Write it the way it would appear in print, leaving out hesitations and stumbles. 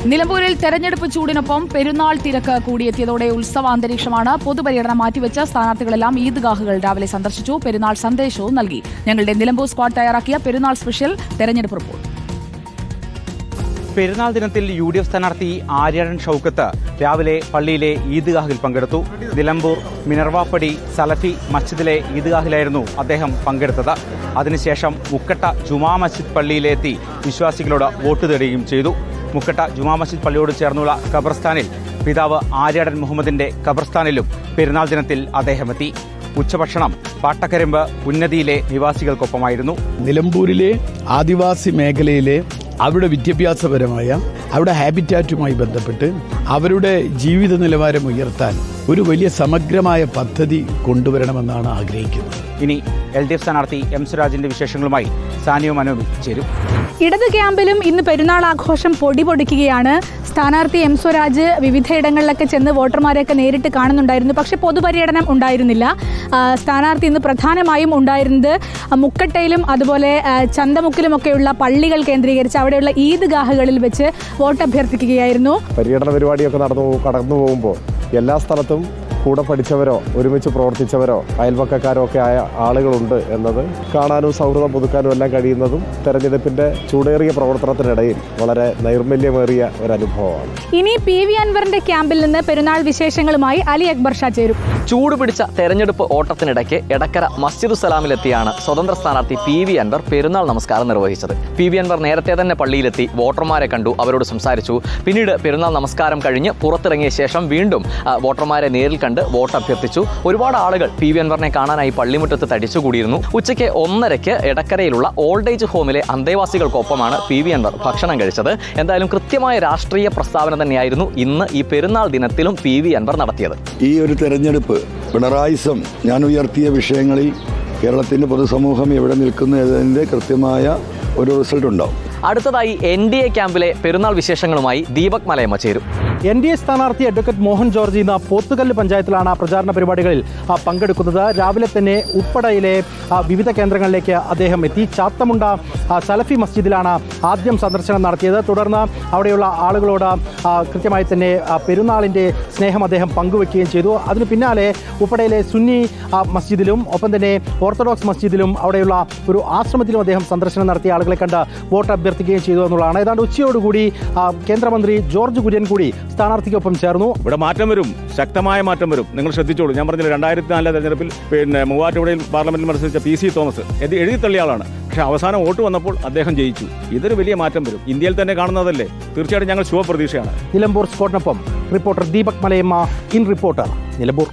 നിലമ്പൂരിൽ തെരഞ്ഞെടുപ്പ് ചൂടിനൊപ്പം പെരുന്നാൾ തിരക്ക് കൂടിയെത്തിയതോടെ ഉത്സവാന്തരീക്ഷമാണ്. പൊതുപര്യടനം മാറ്റിവെച്ച സ്ഥാനാർത്ഥികളെല്ലാം ഈദ്ഗാഹുകൾ രാവിലെ സന്ദർശിച്ചു. പെരുന്നാൾ സന്ദേശവും നൽകി. ഞങ്ങളുടെ നിലമ്പൂർ സ്ക്വാഡ് തയ്യാറാക്കിയ പെരുന്നാൾ സ്പെഷ്യൽ തെരഞ്ഞെടുപ്പ് റിപ്പോർട്ട്. പെരുന്നാൾ ദിനത്തിൽ UDF സ്ഥാനാർത്ഥി ആര്യാടൻ ഷൗക്കത്ത് രാവിലെ പള്ളിയിലെ ഈദ്ഗാഹിൽ പങ്കെടുത്തു. നിലമ്പൂർ മിനർവാപ്പടി സലഫി മസ്ജിദിലെ ഈദ്ഗാഹിലായിരുന്നു അദ്ദേഹം പങ്കെടുത്തത്. അതിനുശേഷം മുക്കട്ട ജുമാ മസ്ജിദ് പള്ളിയിലെത്തി വിശ്വാസികളോട് വോട്ട് തേടുകയും ചെയ്തു. മുക്കട്ട ജുമാ മസ്ജിദ് പള്ളിയോട് ചേർന്നുള്ള ഖബർസ്ഥാനിൽ പിതാവ് ആര്യാടൻ മുഹമ്മദിന്റെ ഖബർസ്ഥാനിലും പെരുന്നാൾ ദിനത്തിൽ അദ്ദേഹം എത്തി. ഉച്ചഭക്ഷണം പാട്ടക്കരിമ്പ് ഉന്നതിയിലെ നിവാസികൾക്കൊപ്പമായിരുന്നു. നിലമ്പൂരിലെ ആദിവാസി മേഖലയിലെ അവരുടെ വിദ്യാഭ്യാസപരമായ അവരുടെ ഹാബിറ്റാറ്റുമായി ബന്ധപ്പെട്ട് അവരുടെ ജീവിത നിലവാരം ഉയർത്താൻ ഒരു വലിയ സമഗ്രമായ പദ്ധതി കൊണ്ടുവരണമെന്നാണ് ആഗ്രഹിക്കുന്നത്. ഇനി LDF സ്ഥാനാർത്ഥി M. സ്വരാജിന്റെ വിശേഷങ്ങളുമായി സാനിയോ മനോമി ചേരും. ഇടത് ക്യാമ്പിലും ഇന്ന് പെരുന്നാൾ ആഘോഷം പൊടിപൊടിക്കുകയാണ്. സ്ഥാനാർത്ഥി M. സ്വരാജ് വിവിധയിടങ്ങളിലൊക്കെ ചെന്ന് വോട്ടർമാരെയൊക്കെ നേരിട്ട് കാണുന്നുണ്ടായിരുന്നു. പക്ഷേ പൊതുപര്യടനം ഉണ്ടായിരുന്നില്ല. സ്ഥാനാർത്ഥി ഇന്ന് പ്രധാനമായും ഉണ്ടായിരുന്നത് മുക്കട്ടയിലും അതുപോലെ ചന്തമുക്കിലുമൊക്കെയുള്ള പള്ളികൾ കേന്ദ്രീകരിച്ച് അവിടെയുള്ള ഈദ്ഗാഹുകളിൽ വെച്ച് വോട്ട് അഭ്യർത്ഥിക്കുകയായിരുന്നു. പര്യടന പരിപാടിയൊക്കെ കടന്നു പോകുമ്പോൾ എല്ലാ സ്ഥലത്തും കൂടെ പഠിച്ചവരോ ഒരുമിച്ച് പ്രവർത്തിച്ചവരോ അയൽപക്കക്കാരോ ഒക്കെ ആയ ആളുകളുണ്ട് എന്നത് കാണാനും സൗഹൃദം പുതുക്കാനും എല്ലാം കഴിയുന്നതും തെരഞ്ഞെടുപ്പിന്റെ ചൂടേറിയ പ്രവർത്തനത്തിനിടയിൽ വളരെ നൈർമല്യമേറിയ ഒരു അനുഭവമാണ്. ഇനി PV അൻവറിന്റെ ക്യാമ്പിൽ നിന്ന് പെരുന്നാൾ വിശേഷങ്ങളുമായി അലി അക്ബർ ഷാ ചേരും. ചൂട് പിടിച്ച തെരഞ്ഞെടുപ്പ് ഓട്ടത്തിനിടയ്ക്ക് എടക്കര മസ്ജിദുസ്സലാമിലെത്തിയാണ് സ്വതന്ത്ര സ്ഥാനാർത്ഥി PV അൻവർ പെരുന്നാൾ നമസ്കാരം നിർവഹിച്ചത്. PV അൻവർ നേരത്തെ തന്നെ പള്ളിയിലെത്തി വോട്ടർമാരെ കണ്ടു, അവരോട് സംസാരിച്ചു. പിന്നീട് പെരുന്നാൾ നമസ്കാരം കഴിഞ്ഞ് പുറത്തിറങ്ങിയ ശേഷം വീണ്ടും വോട്ടർമാരെ നേരിൽ കണ്ട് വോട്ട് അഭ്യർത്ഥിച്ചു. ഒരുപാട് ആളുകൾ PV അൻവറിനെ കാണാനായി പള്ളിമുറ്റത്ത് തടിച്ചുകൂടിയിരുന്നു. ഉച്ചയ്ക്ക് 1:30 എടക്കരയിലുള്ള ഓൾഡ് ഏജ് ഹോമിലെ അന്തേവാസികൾക്കൊപ്പമാണ് PV അൻവർ ഭക്ഷണം കഴിച്ചത്. എന്തായാലും കൃത്യമായ രാഷ്ട്രീയ പ്രസ്താവന തന്നെയായിരുന്നു ഇന്ന് ഈ പെരുന്നാൾ ദിനത്തിലും PV അൻവർ നടത്തിയത്. ഈ ഒരു തെരഞ്ഞെടുപ്പ് പിണറായിസം ഞാൻ ഉയർത്തിയ വിഷയങ്ങളിൽ കേരളത്തിൻ്റെ പൊതുസമൂഹം എവിടെ നിൽക്കുന്നു എന്നതിൻ്റെ കൃത്യമായ ഒരു റിസൾട്ട് ഉണ്ടാവും. അടുത്തതായി NDA ക്യാമ്പിലെ പെരുന്നാൾ വിശേഷങ്ങളുമായി ദീപക് മലയമ്മ ചേരും. NDA സ്ഥാനാർത്ഥി അഡ്വക്കേറ്റ് മോഹൻ ജോർജ് ഇന്ന് പോത്തുകല്ല് പഞ്ചായത്തിലാണ് പ്രചാരണ പരിപാടികളിൽ പങ്കെടുക്കുന്നത്. രാവിലെ തന്നെ ഉപ്പടയിലെ വിവിധ കേന്ദ്രങ്ങളിലേക്ക് അദ്ദേഹം എത്തി. ചാത്തമുണ്ട സലഫി മസ്ജിദിലാണ് ആദ്യം സന്ദർശനം നടത്തിയത്. തുടർന്ന് അവിടെയുള്ള ആളുകളോട് കൃത്യമായി തന്നെ പെരുന്നാളിൻ്റെ സ്നേഹം അദ്ദേഹം പങ്കുവെക്കുകയും ചെയ്തു. അതിന് പിന്നാലെ ഉപ്പടയിലെ സുന്നി മസ്ജിദിലും ഒപ്പം തന്നെ ഓർത്തഡോക്സ് മസ്ജിദിലും അവിടെയുള്ള ഒരു ആശ്രമത്തിലും അദ്ദേഹം സന്ദർശനം നടത്തിയ ആളുകളെ കണ്ട് വോട്ട് അഭ്യർത്ഥിക്കുകയും ചെയ്തു എന്നുള്ളതാണ്. ഏതാണ്ട് ഉച്ചയോടുകൂടി കേന്ദ്രമന്ത്രി ജോർജ് കുര്യൻ കൂടി സ്ഥാനാർത്ഥിക്കൊപ്പം ചേർന്നു. ഇവിടെ മാറ്റം വരും, ശക്തമായ മാറ്റം വരും. നിങ്ങൾ ശ്രദ്ധിച്ചോളൂ. ഞാൻ പറഞ്ഞില്ല 2004 തെരഞ്ഞെടുപ്പിൽ മൂവാറ്റുപുഴയിൽ പാർലമെന്റിൽ മത്സരിച്ച PC തോമസ് എഴുതി തള്ളിയ ആളാണ്. പക്ഷേ അവസാനം വോട്ട് വന്നപ്പോൾ അദ്ദേഹം ജയിച്ചു. ഇതൊരു വലിയ മാറ്റം വരും. ഇന്ത്യയിൽ തന്നെ കാണുന്നതല്ലേ. തീർച്ചയായിട്ടും ഞങ്ങൾ ശുഭപ്രതീക്ഷയാണ്. നിലമ്പൂർ സ്കോട്ടിനൊപ്പം reporter Deepak Malayamma, in reporter, Nilambur.